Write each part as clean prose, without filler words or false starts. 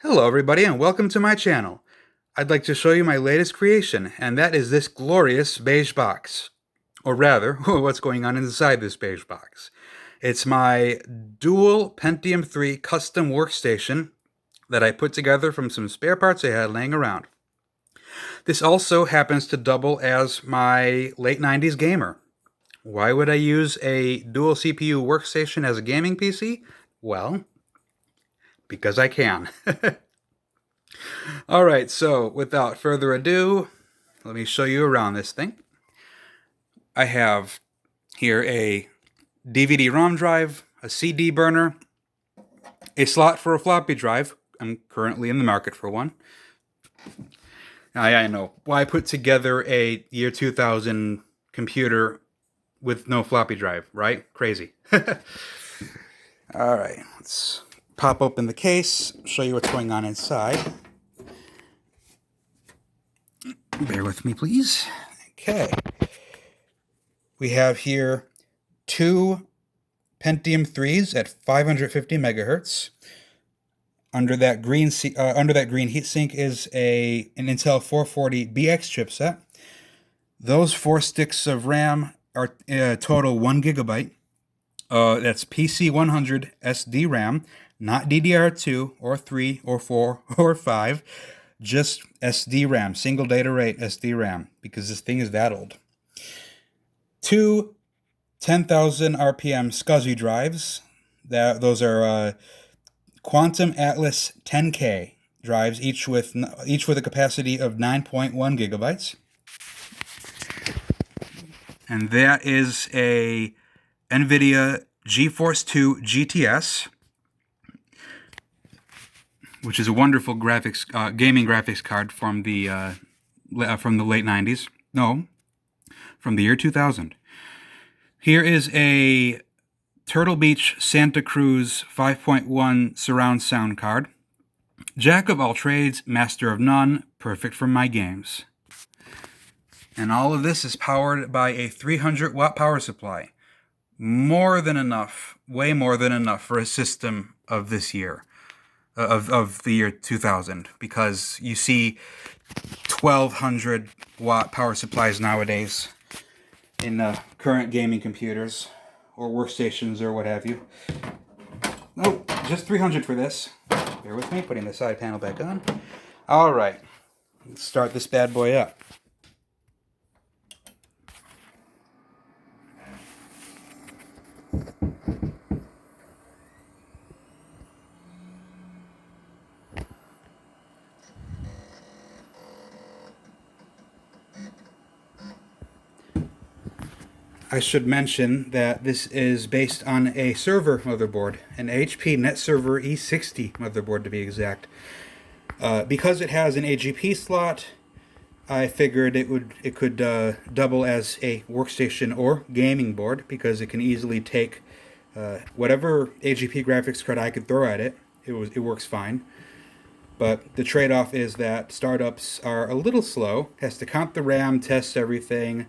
Hello everybody and welcome to my channel. I'd like to show you my latest creation, and that is this glorious beige box. Or rather, what's going on inside this beige box. It's my dual Pentium III custom workstation that I put together from some spare parts I had laying around. This also happens to double as my late 90s gamer. Why would I use a dual CPU workstation as a gaming PC? Well, because I can. Alright, so without further ado, let me show you around this thing. I have here a DVD-ROM drive, a CD burner, a slot for a floppy drive. I'm currently in the market for one. I know. Why put together a year 2000 computer with no floppy drive, right? Crazy. Alright, let's pop open the case, show you what's going on inside. Bear with me, please. Okay. We have here two Pentium 3s at 550 megahertz. Under that green heatsink is an Intel 440BX chipset. Those 4 sticks of RAM are total 1 gigabyte. That's PC100 SDRAM, not DDR2 or 3 or 4 or 5, just SDRAM, single data rate SDRAM, because this thing is that old. Two 10,000 RPM SCSI drives. Those are Quantum Atlas 10K drives, each with a capacity of 9.1 gigabytes. And that is a NVIDIA GeForce2 GTS, which is a wonderful gaming graphics card from the late 90s. No, from the year 2000. Here is a Turtle Beach Santa Cruz 5.1 surround sound card. Jack of all trades, master of none, perfect for my games. And all of this is powered by a 300 watt power supply. More than enough, way more than enough for a system of this year, of the year 2000, because you see 1200 watt power supplies nowadays in current gaming computers or workstations or what have you. Oh, just 300 for this. Bear with me, putting the side panel back on. All right, let's start this bad boy up. I should mention that this is based on a server motherboard, an HP NetServer E60 motherboard to be exact. Because it has an AGP slot, I figured it could double as a workstation or gaming board, because it can easily take whatever AGP graphics card I could throw at it. It works fine. But the trade-off is that startups are a little slow. Has to count the RAM, test everything.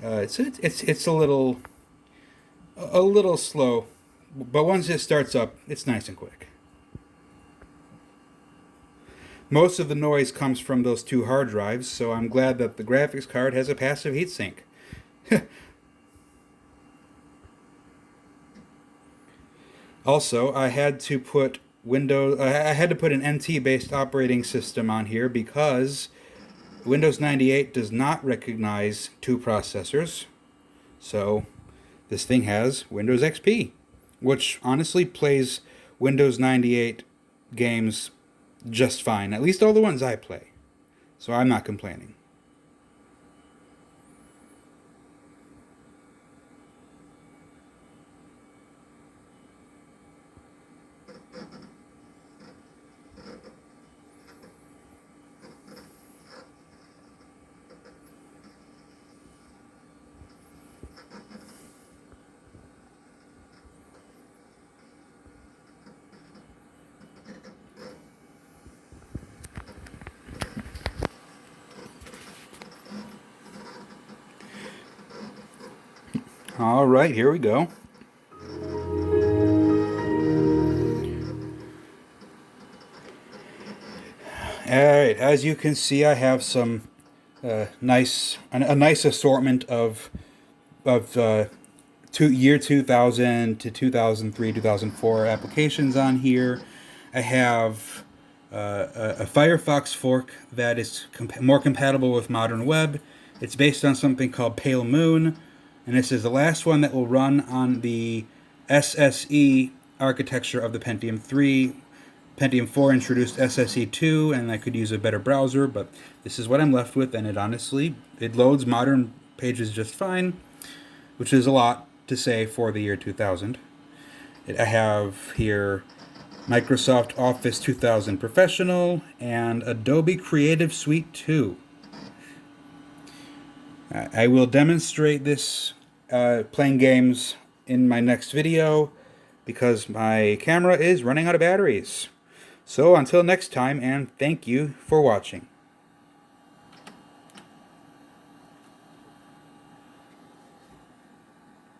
It's a little slow, but once it starts up, it's nice and quick. Most of the noise comes from those two hard drives, so I'm glad that the graphics card has a passive heatsink. Also, I had to put an NT-based operating system on here because Windows 98 does not recognize two processors, so this thing has Windows XP, which honestly plays Windows 98 games just fine, at least all the ones I play, so I'm not complaining. All right, here we go. Alright, as you can see, I have some a nice assortment of year 2000 to 2003, 2004 applications on here. I have a Firefox fork that is more compatible with modern web. It's based on something called Pale Moon, and this is the last one that will run on the SSE architecture of the Pentium 3. Pentium 4 introduced SSE 2, and I could use a better browser, but this is what I'm left with, and it loads modern pages just fine, which is a lot to say for the year 2000. I have here Microsoft Office 2000 Professional and Adobe Creative Suite 2. I will demonstrate this playing games in my next video because my camera is running out of batteries. So until next time, and thank you for watching.